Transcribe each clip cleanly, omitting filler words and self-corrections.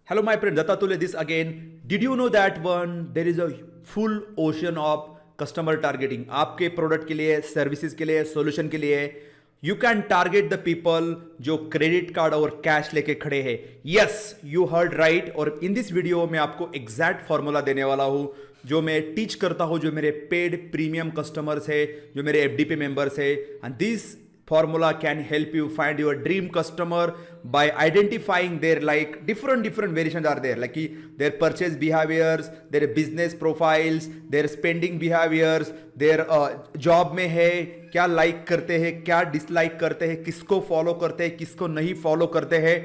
Hello, my friend. Datatule this again. Did you know that one there is a full ocean of customer targeting? आपके product के लिए, services के लिए, solution के लिए you can target the people जो credit card और cash लेके खड़े हैं. Yes, you heard right. और इन दिस वीडियो में आपको एग्जैक्ट फॉर्मूला देने वाला हूं जो मैं टीच करता हूं, जो मेरे पेड प्रीमियम कस्टमर्स है, जो मेरे एफडीपी मेंबर्स है. And this formula can help you find your dream customer by identifying their like different variations are there, like their purchase behaviors, their business profiles, their spending behaviors, their job में है क्या like करते हैं, क्या dislike करते हैं, किसको follow करते हैं, किसको नहीं फॉलो करते हैं.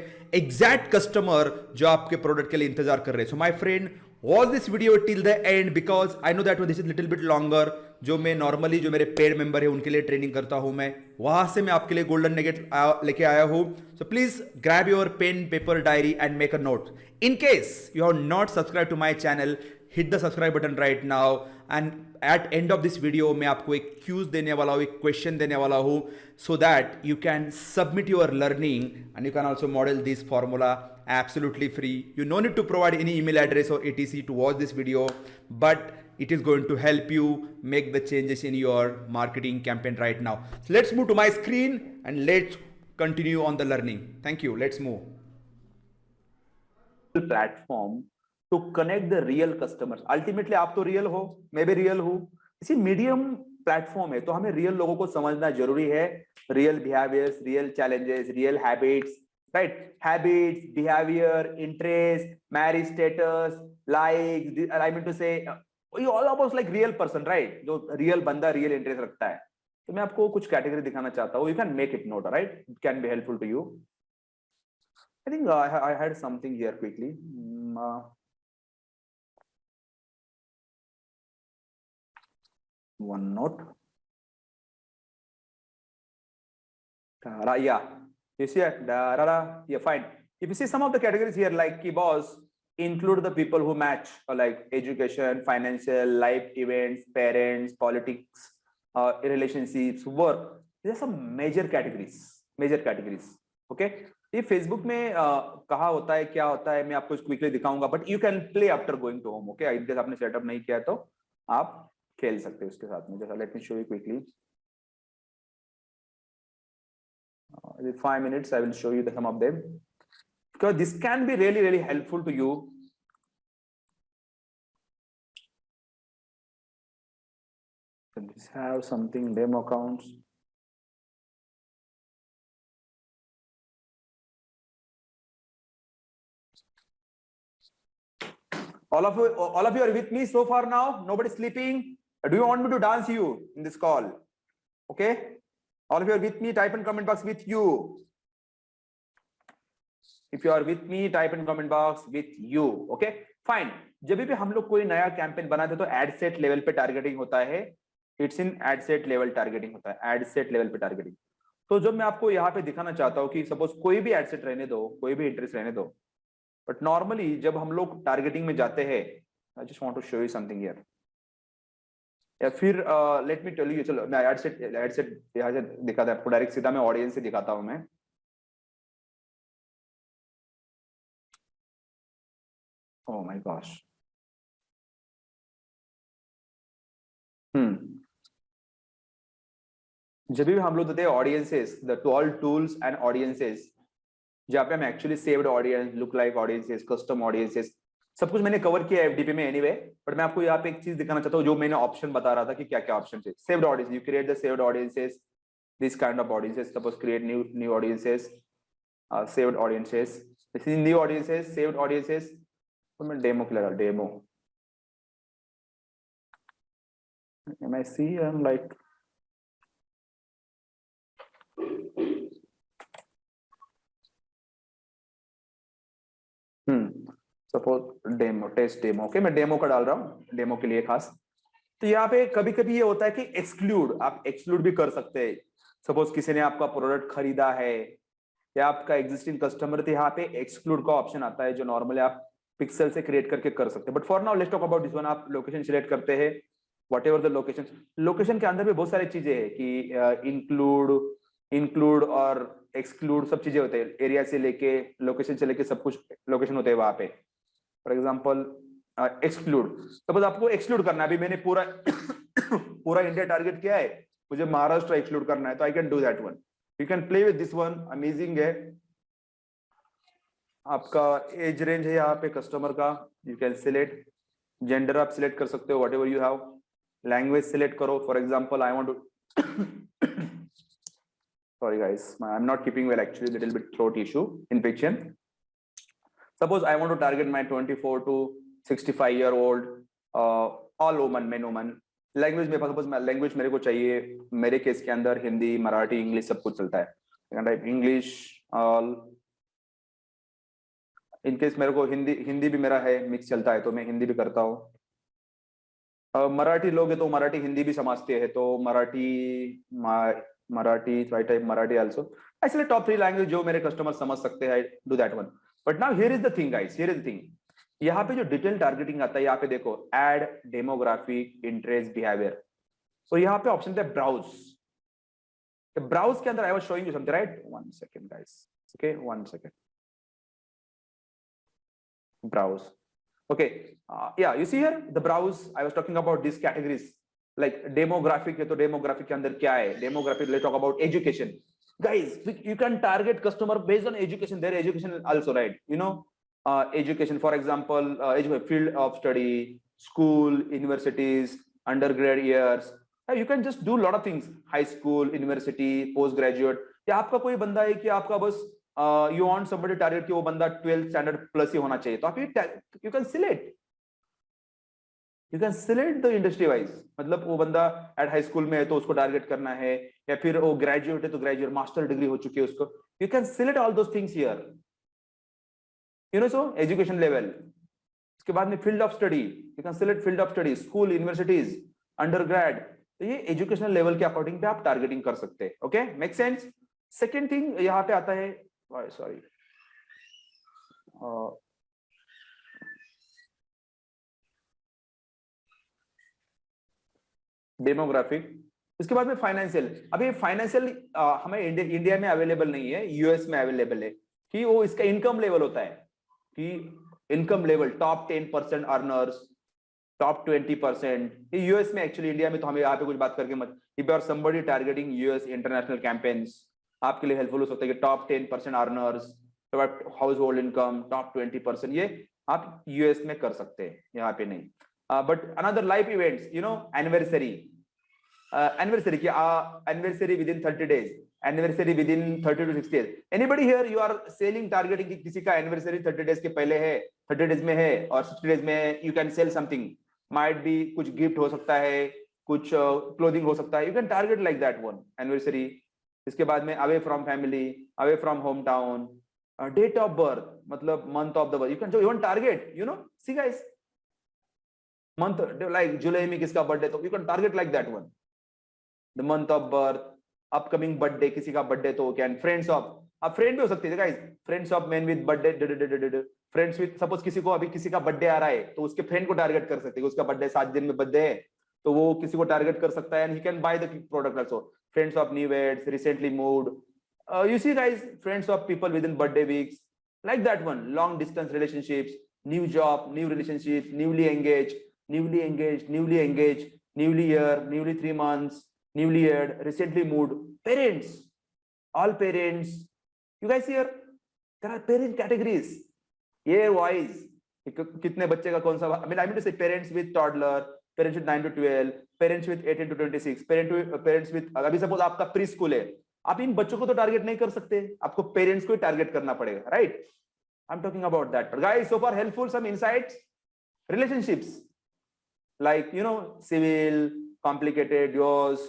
एग्जैक्ट कस्टमर जो आपके प्रोडक्ट के लिए इंतजार कर रहे हैं. So my friend, watch this video till the end because I know that this is little bit longer. जो मैं नॉर्मली जो मेरे पेड मेंबर है उनके लिए ट्रेनिंग करता हूं, मैं वहां से मैं आपके लिए गोल्डन नेगेट लेके आया हूं. So please grab your pen paper diary and make a note. In case you have not subscribe to my channel, hit the subscribe button right now. And at end of this video मैं आपको एक cues देने वाला हूं, एक question देने वाला हूं, so that you can submit your learning and you can also model this formula absolutely free. You no need to provide any email address or etc to watch this video, but it is going to help you make the changes in your marketing campaign right now. So let's move to my screen and let's continue on the learning. Thank you. Let's move. Platform to connect the real customers. Ultimately आप तो real हो, मैं भी real हूँ. इसी medium platform है तो हमें रियल लोगों को समझना जरूरी है. Real behaviours, real challenges, real habits, right? Habits, behavior, interest, marriage status, likes. I mean to say, you all about like real person, right? जो real बंदा real interest रखता है. तो मैं आपको कुछ कैटेगरी दिखाना चाहता हूँ. You can make it note, right? It can be helpful to you. I think I had something here quickly. One note. Yeah. You see it? Yeah, fine. If you see some of the categories here, like key boss, include the people who match like education, financial, life events, parents, politics, relationships, work. These are some major categories. Major categories. Okay. ये Facebook में कहा होता है, क्या होता है, मैं आपको क्विकली दिखाऊंगा, but you can play after going to home. Okay, in case आपने सेटअप नहीं किया तो आप खेल सकते हो उसके साथ में. जैसा let me show you quickly. In 5 minutes, I will show you some of them because this can be really helpful to you. Let's have something demo accounts. All of you are with me so far now. Nobody sleeping. Do you want me to dance you in this call? Okay. All of you are with me, type in comment box with you. If you are with me, type in comment box with you. Okay, fine. जब भी हम लोग कोई नया campaign बनाते तो ad set level पे targeting होता है. It's in ad set level targeting होता है, एड सेट लेवल पे टारगेटिंग. तो जब मैं आपको यहाँ पे दिखाना चाहता हूँ कि सपोज कोई भी एड सेट रहने दो, कोई भी इंटरेस्ट रहने दो, बट नॉर्मली जब हम लोग टारगेटिंग में जाते हैं, I just want to show you something here. या फिर लेट मी टेल यू, चलो मैं एड सेट यहाँ से दिखाता है आपको, डायरेक्ट सीधा मैं ऑडियंस से दिखाता हूँ मैं. Oh my gosh. जब भी हम लोग देते हैं audiences, the all tools and audiences, जहाँ पे हम actually saved audience, look like audiences, custom audiences, सब कुछ मैंने कवर किया है एफडीपी में एनीवे. बट मैं आपको यहाँ पे एक चीज दिखाना चाहता हूँ जो मैंने ऑप्शन बता रहा था कि क्या क्या ऑप्शन है. Saved audience, you create the saved audiences, this kind of audiences. Suppose create new audiences, saved audiences, this is new audiences, saved audiences. तो मैं डेमो के लगा, demo. M I C I M like suppose demo, test demo. Okay, मैं demo का डाल रहा हूँ demo के लिए खास. तो यहाँ पे कभी कभी ये होता है कि एक्सक्लूड, आप एक्सक्लूड भी कर सकते हैं. सपोज किसी ने आपका प्रोडक्ट खरीदा है या आपका एग्जिस्टिंग कस्टमर, तो यहाँ पे एक्सक्लूड का ऑप्शन आता है जो नॉर्मली आप पिक्सल से क्रिएट करके कर सकते हैं. But for now let's talk about this one. आप लोकेशन सिलेक्ट करते हैं, व्हाटएवर द लोकेशन. लोकेशन के अंदर भी बहुत सारी चीजें हैं कि इंक्लूड, इंक्लूड और एक्सक्लूड सब चीजें होते हैं, एरिया से लेके लोकेशन से लेके सब कुछ लोकेशन होते हैं वहां पे। फॉर एग्जांपल एक्सक्लूड, सपोज आपको एक्सक्लूड करना है, अभी मैंने पूरा पूरा इंडिया टारगेट किया है, मुझे महाराष्ट्र एक्सक्लूड करना है, तो I can do that one. You can play with this one, amazing है। आपका एज रेंज है यहाँ पे कस्टमर का, यू कैन सिलेक्ट, जेंडर आप सिलेक्ट कर सकते हो, whatever you have, language select करो, for example I want to sorry guys, I'm not keeping well actually, little bit throat issue, infection. Suppose I want to target my 24 to 65 year old all women, men women, language मेरे पास, suppose language मेरे को चाहिए, मेरे case के अंदर Hindi, Marathi, English सब कुछ चलता है, type English all. In case मेरे को हिंदी भी मेरा है, मिक्स चलता है, तो मैं हिंदी भी करता हूँ। मराठी लोग है तो मराठी हिंदी भी समझते हैं, तो Marathi I type Marathi also. Actually top 3 language जो मेरे कस्टमर समझ सकते हैं, do that one. But now here is the thing guys, here is the thing, यहाँ पे जो डिटेल टारगेटिंग आता है, यहाँ पे देखो एड डेमोग्राफिक इंटरेस्ट बिहेवियर, तो यहाँ पे ऑप्शन है ब्राउज। ब्राउज के अंदर I was showing you something, right, 1 second guys, okay 1 second, browse, okay, yeah, you see here the browse, I was talking about these categories, like demographic है, तो demographic के अंदर क्या है, demographic, let's talk about education guys, you can target customer based on education, their education also, right, you know, education, for example, field of study, school, universities, undergrad years, you can just do a lot of things, high school, university, postgraduate, या आपका कोई बंदा है कि आपका बस you want somebody target कि वो बंदा 12th स्टैंडर्ड प्लस ही होना चाहिए, तो आप you can select the industry wise, मतलब वो बंदा एट हाई स्कूल में है तो उसको टारगेट करना है, या फिर वो ग्रेजुएट है तो ग्रेजुएट मास्टर डिग्री हो चुकी है उसको, you can select all those things here, you know, so education level. इसके बाद में field of study, you can select field of study, school, universities, undergrad, तो ये एजुकेशनल लेवल के अकॉर्डिंग पे आप टारगेटिंग कर सकते हैं, okay, make sense. Second thing यहाँ पे आता है, सॉरी, डेमोग्राफिक, इसके बाद में फाइनेंशियल। अभी फाइनेंशियल हमें इंडिया में अवेलेबल नहीं है, यूएस में अवेलेबल है, कि वो इसका इनकम लेवल होता है, कि income level top 10% earners, top 20%, ये यूएस में, एक्चुअली इंडिया में तो हमें यहाँ पे कुछ बात करके मत, if you are somebody targeting US international campaigns, आपके लिए हेल्पफुल हो सकता है कि top 10% earners, household income, top 20%, ये आप यूएस में कर सकते हैं, यहाँ पे नहीं। But another life events, you know, anniversary, anniversary की anniversary within 30 days, anniversary within 30 to 60 days, anybody here you are selling targeting कि किसी का एनिवर्सरी 30 days के पहले है, 30 days में है और 60 days में, you can sell something, might be कुछ गिफ्ट हो सकता है, कुछ क्लोथिंग हो सकता है, you can target like that one, anniversary. इसके बाद में away from family, away from home town, date of birth, मतलब month of the birth, you can target, you know, see guys, month like जुलाई में किसका बर्थडे, तो you can target like that one, the month of birth, upcoming birthday, किसी का birthday तो can, friends of, आप friend भी हो सकते हैं guys, friends of man with birthday, friends with, suppose किसी को अभी किसी का बर्थडे आ रहा है तो उसके फ्रेंड को टारगेट कर सकते हैं, उसका बर्थडे 7 दिन में बर्थडे है, तो वो किसी को टारगेट कर सकता है, and he can buy the product also, friends of newlyweds, recently moved, you see guys, friends of people within birthday weeks, like that one, long distance relationships, new job, new relationships, newly engaged, newly year, newly 3 months, newly yeared, recently moved, parents, all parents, you guys here, there are parent categories, year wise, कितने बच्चे का कौन सा, I mean to say parents with toddler, parents with 9 to 12, parents with 18 to 26, parents with, अभी suppose आपका pre school है, आप इन बच्चों को तो टारगेट नहीं कर सकते, आपको पेरेंट्स को ही टारगेट करना पड़ेगा, right, I am talking about that. Guys, so far helpful, some insights, relationships, like, you know, civil, complicated, divorce,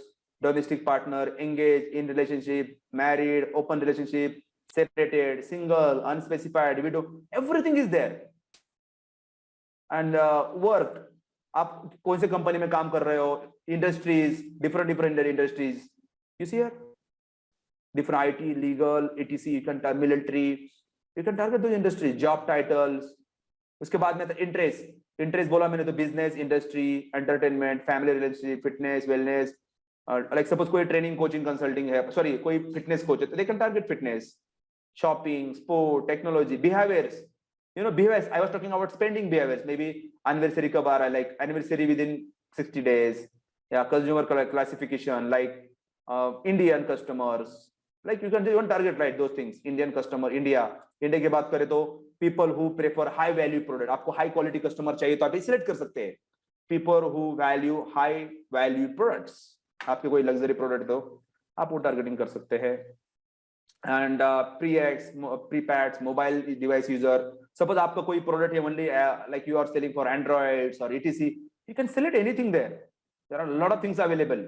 domestic partner, engaged, in relationship, married, open relationship, separated, single, unspecified, widow, everything is there. And work, आप कौन से company में काम कर रहे हो, industries, different industries, you see here, different IT, legal, etc, you can target military, you can target those industries, job titles। उसके बाद में इंटरेस्ट बोला मैंने, तो business, industry, entertainment, family relationship, fitness, wellness, like suppose कोई training coaching consulting है, sorry कोई fitness coach है, तो they can target fitness, shopping, sport, technology, behaviors. Behaviors. I was talking about spending behaviors. Maybe anniversary kab aa raha hai, like anniversary within 60 days. Yeah, consumer classification, like Indian customers. Like you can target right those things. Indian customer, India की बात करें तो people who prefer high value product. आपको high quality customer चाहिए तो आप ये select कर सकते हैं. People who value high value products. आपके कोई luxury product दो, आप वो targeting कर सकते हैं. And prepads, mobile device user. Suppose आपका कोई product है only like you are selling for Androids or etc. You can select anything there. There are a lot of things available.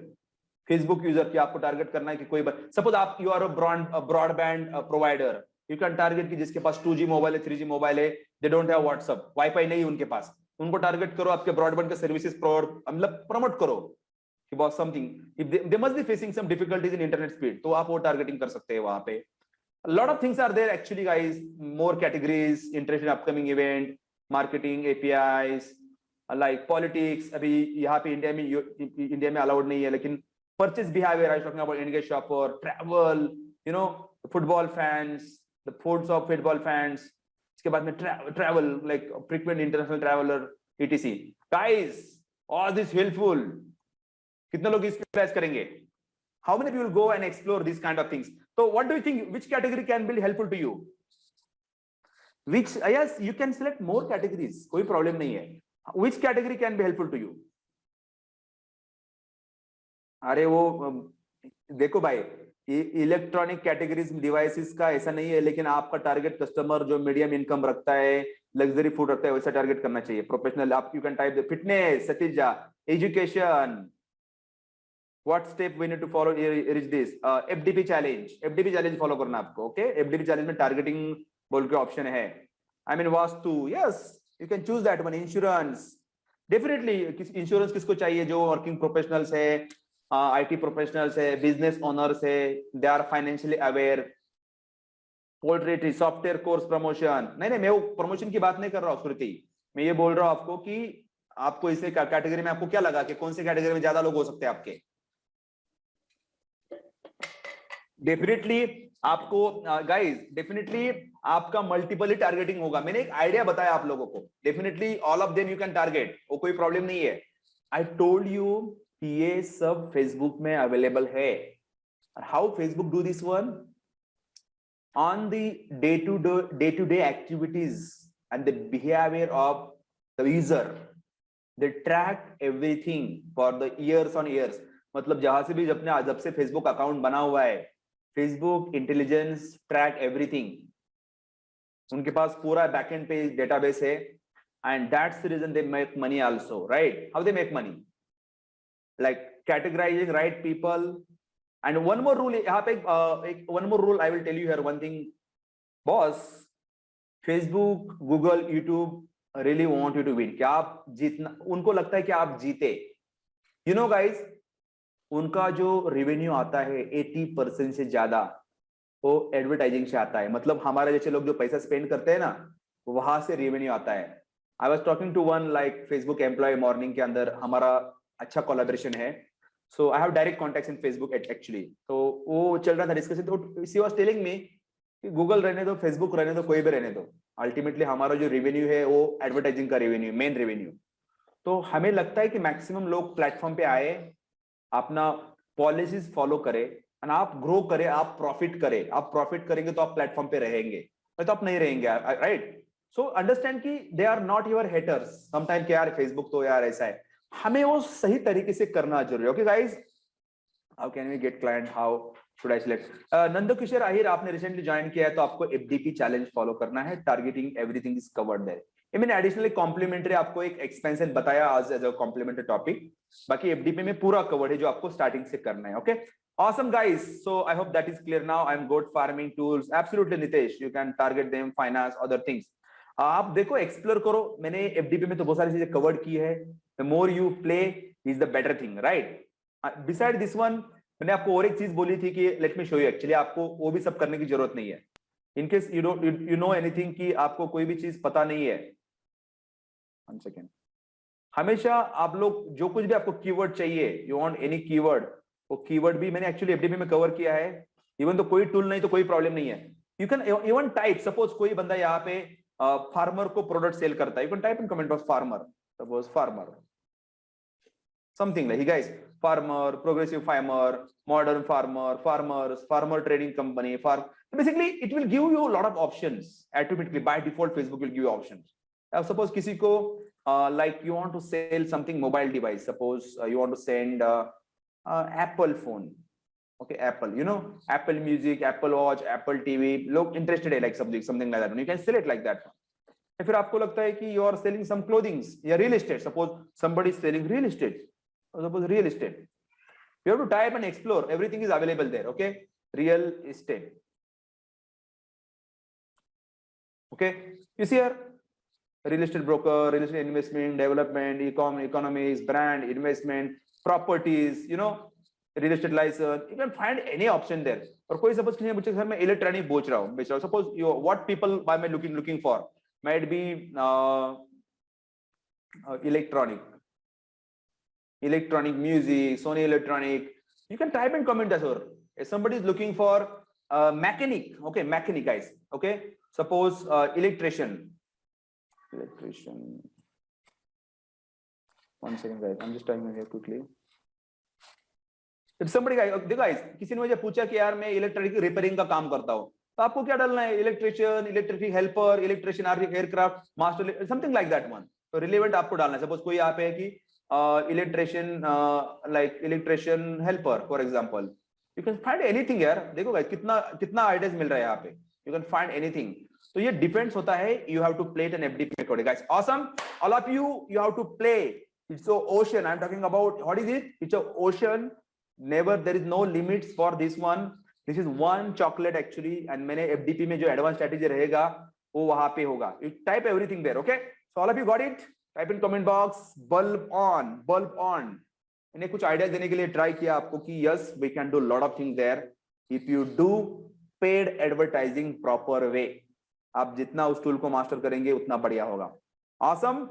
Facebook user की आपको target करना है कि कोई suppose आप you are a broadband provider. You can target कि जिसके पास 2G mobile है, 3G मोबाइल है, they don't have WhatsApp, Wi-Fi नहीं है उनके पास, उनको target करो, आपके broadband के services मतलब promote करो कि बहुत something if they must be facing some difficulties in internet speed, तो आप वो targeting कर सकते हैं वहां पे. A lot of things are there actually guys, more categories, interest in upcoming event, marketing, APIs, like politics. अभी यहाँ पे इंडिया में allowed नहीं है, लेकिन purchase behavior, I was talking about engaged shopper, travel, football fans, the foods of football fans. इसके बाद में travel, like frequent international traveler, etc. Guys, all this helpful. कितने लोग इसको प्लेस करेंगे? How many people go and explore these kind of things? So what do you think, which category can be helpful to you? Yes, you can select more categories, कोई problem नहीं है. Which category can be helpful to you? अरे वो देखो भाई, electronic categories devices का ऐसा नहीं है, लेकिन आपका टारगेट कस्टमर जो मीडियम इनकम रखता है, लग्जरी फूड रखता है, वैसा टारगेट करना चाहिए. प्रोफेशनल, आप you can type the fitness, Satija, education. What step we need to follow is this FDP challenge follow करना आपको. Okay, FDP challenge में targeting बोल के option है. I mean vastu, yes, you can choose that one. Insurance, definitely insurance किसको चाहिए? जो working professionals है, IT professionals है, business owners है, they are financially aware. Poultry, software course promotion. नहीं मैं वो promotion की बात नहीं कर रहा हूँ श्रुति, मैं ये बोल रहा हूँ आपको कि आपको इसे कैटेगरी में आपको क्या लगा कि कौन से कैटेगरी में ज्यादा लोग हो सकते हैं आपके. डेफिनेटली आपको गाइस, डेफिनेटली आपका मल्टीपल ही टारगेटिंग होगा. मैंने एक आइडिया बताया आप लोगों को. Definitely all of them you can target, वो कोई प्रॉब्लम नहीं है. आई टोल्ड यू ये सब फेसबुक में अवेलेबल है. How Facebook do this one? On the day to day activities and the behaviour of the user, they track everything for the years on years. मतलब जहां से भी जब से फेसबुक अकाउंट बना हुआ है, फेसबुक इंटेलिजेंस ट्रैक एवरीथिंग. उनके पास पूरा बैकएंड पे डेटाबेस है, and that's the reason they make money also. Right, how they make money? Like categorising right people. And one more rule यहाँ पे, एक one more rule I will tell you here. One thing boss, Facebook, Google, YouTube really want you to win. क्या आप जीतना, उनको लगता है कि आप जीते. यू नो गाइस, उनका जो रेवेन्यू आता है 80% से ज्यादा वो एडवर्टाइजिंग से आता है. मतलब हमारे जैसे लोग जो पैसा स्पेंड करते हैं ना, वहां से रेवेन्यू आता है. I was talking to one like Facebook employee, morning के अंदर हमारा अच्छा कोलैबोरेशन है. So I have direct contacts in Facebook actually. तो वो चल रहा था डिस्कशन, तो शी वाज टेलिंग मी कि गूगल रहने दो, फेसबुक रहने दो, कोई भी रहने दो, अल्टीमेटली हमारा जो रेवेन्यू है वो एडवर्टाइजिंग का रेवेन्यू, मेन रेवेन्यू. तो हमें लगता है कि मैक्सिमम लोग प्लेटफॉर्म पे आए, अपना पॉलिसीज फॉलो करे, और आप ग्रो करे, आप प्रॉफिट करे. आप प्रॉफिट करेंगे तो आप प्लेटफॉर्म पे रहेंगे, तो आप नहीं रहेंगे. राइट? सो अंडरस्टैंड कि they are not your haters. Sometime कि यार फेसबुक तो यार ऐसा है, हमें वो सही तरीके से करना जरूरी है. Okay guys, how can we get client, how should I select? Nando Kishore Ahir, आपने रिसेंटली ज्वाइन किया है तो आपको एफडीपी चैलेंज फॉलो करना है. Targeting everything is covered there. मैंने एडिशनली कॉम्प्लीमेंट्री आपको एक एक्सपेंशन बताया आज एज अ कॉम्प्लीमेंट्री टॉपिक. बाकी एफडीपी में पूरा कवर्ड है जो आपको स्टार्टिंग से करना है. Okay, awesome guys, so I hope that is clear now. I'm good farming tools, absolutely Nitesh, you can target them, finance, other things. आप देखो, एक्सप्लोर करो. मैंने एफडीपी में तो बहुत सारी चीजें कवर्ड की है. The more you play is the better thing, right? Beside this one, मैंने आपको और एक चीज बोली थी कि let me show you. Actually आपको वो भी सब करने की जरूरत नहीं है. इन case you don't you know anything कि आपको कोई भी चीज पता नहीं है, 1 सेकेंड, हमेशा आप लोग जो कुछ भी आपको कीवर्ड चाहिए, यू वांट एनी कीवर्ड, वो कीवर्ड भी मैंने एक्चुअली एफडीपी में कवर किया है। इवन तो कोई टूल नहीं तो कोई प्रॉब्लम नहीं है। You can even type, suppose कोई बंदा यहाँ पे फार्मर को प्रोडक्ट सेल करता है, you can type in comment box farmer, suppose farmer, something like, hey guys, farmer, progressive farmer, modern farmer, farmers, farmer trading company, basically it will give you a lot of options automatically. By default Facebook will give you options. Suppose किसी को like you want to sell something mobile device, suppose you want to send Apple phone, okay, Apple, you know, Apple Music, Apple Watch, Apple TV, लोग interested है like something like that, you can sell it like that. फिर आपको लगता है कि you are selling some clothing या real estate, suppose somebody is selling real estate, suppose real estate, you have to type and explore, everything is available there, okay, real estate, okay, you see here, real estate broker, real estate investment, development, economies, brand, investment, properties, you know, real estate license, you can find any option there. और कोई suppose किसी ने मुझे घर में electronic बेच रहा हूँ, suppose you what people am I looking for, might be electronic music, Sony electronic, you can type and comment as well. If somebody is looking for mechanic, okay, mechanic guys, okay, suppose electrician, one second guys, I'm just typing here quickly. If somebody guys, देखो guys, किसी ने मुझे पूछा कि यार मैं electric repairing का काम करता हूँ, तो आपको क्या डालना है, electrician, electric helper, electrician aircraft master, something like that one, तो रिलेवेंट आपको डालना है। सपोज कोई यहाँ पे है कि electrician like electrician helper for example, you can find anything यार। देखो गाइस कितना कितना आइडियाज मिल रहा है यहाँ पे, यू कैन फाइंड एनीथिंग। तो ये डिपेंड्स होता है, you have to play it an FDP according guys. Awesome, all of you have to play, it's a ocean, I am talking about what is it, it's a ocean, never there is no limits for this one, this is one chocolate actually, and मैंने FDP में जो advance strategy रहेगा वो वहां पे होगा। You type everything there, okay, so all of you got it, type in comment box bulb on, bulb on. मैंने कुछ आइडिया देने के लिए ट्राई किया आपको कि yes we can do lot of things there if you do paid advertising proper way. आप जितना उस टूल को मास्टर करेंगे उतना बढ़िया होगा। Awesome,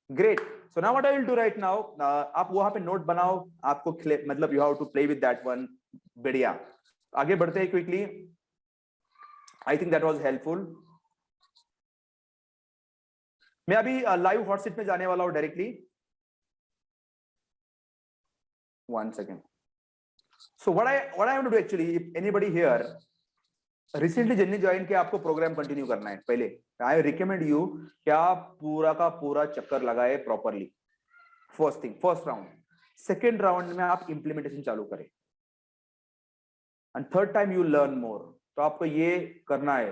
great. So now what I will do right now, आप वहां पे नोट बनाओ, आपको मतलब you have to play with that one. बढ़िया, आगे बढ़ते हैं quickly. I think that was helpful. मैं अभी लाइव व्हाट्सएप में जाने वाला हूं directly, one second. So what I want to do actually, if anybody here recently जिन्हें ज्वाइन किया, आपको प्रोग्राम कंटिन्यू करना है। पहले आई रिकमेंड यू कि आप पूरा का पूरा चक्कर लगाए properly, first thing, first round. Second round में आप इंप्लीमेंटेशन चालू करें, and third time you learn more. तो आपको ये करना है,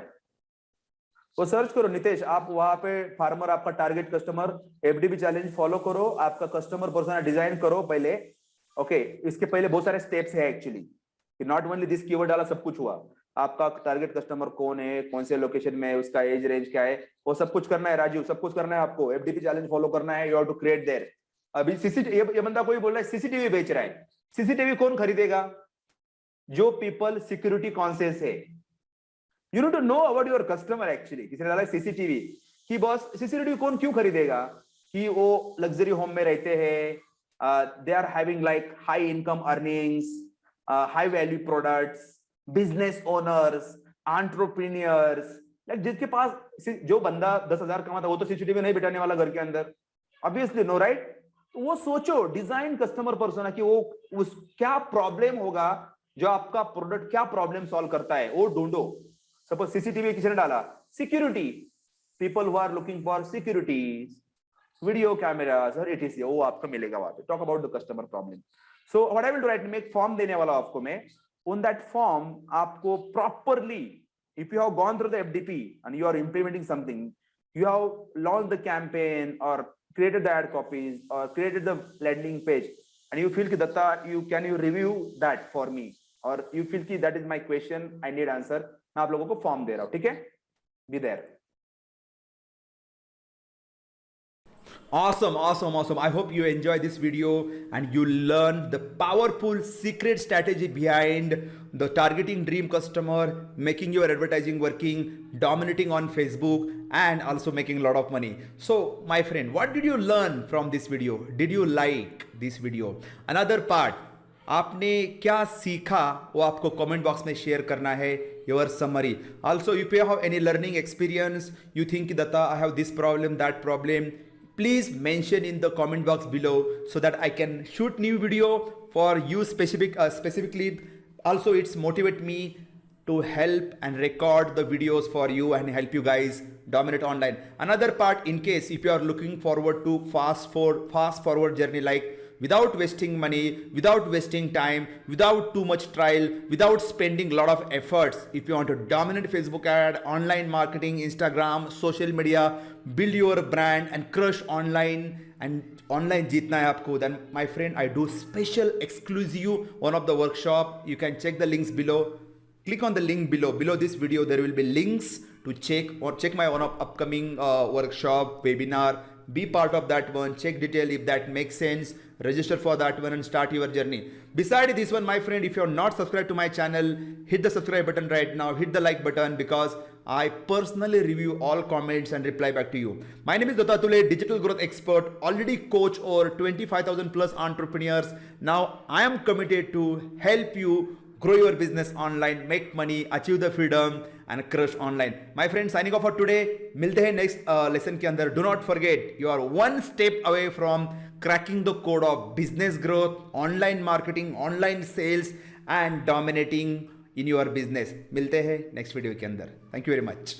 तो सर्च करो नितेश, आप वहां पे फार्मर, आपका target customer, FDP challenge follow करो, आपका कस्टमर पर्सोना डिजाइन करो पहले, ओके। इसके पहले बहुत सारे स्टेप्स है actually, not only this keyword डाला सब कुछ हुआ। आपका टारगेट कस्टमर कौन है, कौन से लोकेशन में, उसका एज रेंज क्या है, वो सब कुछ करना है राजू, सब कुछ करना है आपको। एफडीपी चैलेंज फॉलो करना है, you have to create there. अभी सीसीटीवी, ये बंदा कोई बोल रहा है सीसीटीवी बेच रहा है, सीसीटीवी कौन खरीदेगा, जो पीपल सिक्योरिटी कॉन्शियस है। You need to know about your customer actually. किसी ने डाला सीसीटीवी कि बॉस सीसीटीवी कौन क्यों खरीदेगा, कि वो लग्जरी होम में रहते हैं, they are having like high income earnings, high value products, business owners, entrepreneurs, like जिसके पास, जो बंदा 10,000 कमाता वो तो सीसीटीवी नहीं बिठाने वाला घर के अंदर, ऑब्वियसली नो राइट। तो वो सोचो, डिजाइन कस्टमर पर्सोना कि वो उस क्या प्रॉब्लम होगा, जो आपका प्रोडक्ट क्या प्रॉब्लम सॉल्व करता है वो ढूंढो। सपोज सीसीटीवी किसी ने डाला, security, people who are looking for security, video cameras और एटीसी, वो आपको मिलेगा वहां पे। Talk about the customer problem. So what I will do right, में एक फॉर्म देने वाला आपको मैं, on that form आपको properly, if you have gone through the FDP and you are implementing something, you have launched the campaign or created the ad copies or created the landing page, and you feel कि Dutta can you review that for me, or you feel कि that is my question, I need answer, मैं आप लोगों को form दे रहा हूं, ठीक है, be there. Awesome, awesome, awesome. I hope you enjoy this video and you learn the powerful secret strategy behind the targeting dream customer, making your advertising working, dominating on Facebook, and also making a lot of money. So, my friend, what did you learn from this video? Did you like this video? Another part, आपने क्या सीखा वो आपको comment box में share करना है, your summary. Also if you have any learning experience, you think that I have this problem that problem, please mention in the comment box below so that I can shoot new video for you specifically. Also it's motivate me to help and record the videos for you and help you guys dominate online. Another part, in case if you are looking forward to fast forward journey, like without wasting money, without wasting time, without too much trial, without spending a lot of efforts, if you want to dominate Facebook ad, online marketing, Instagram, social media, build your brand and crush online and online jeetna hai aapko, then my friend, I do special exclusive one of the workshop. You can check the links below. Click on the link below this video. There will be links to check my one of upcoming workshop webinar. Be part of that one, check detail if that makes sense, register for that one and start your journey. Beside this one, my friend, if you're not subscribed to my channel, hit the subscribe button right now, hit the like button, because I personally review all comments and reply back to you. My name is Datta Tule, digital growth expert, already coach over 25,000 plus entrepreneurs. Now I am committed to help you grow your business online, make money, achieve the freedom and crush online. My friends, signing off for today. मिलते हैं next lesson के अंदर. Do not forget, you are one step away from cracking the code of business growth, online marketing, online sales and dominating in your business. मिलते हैं next video के अंदर. Thank you very much.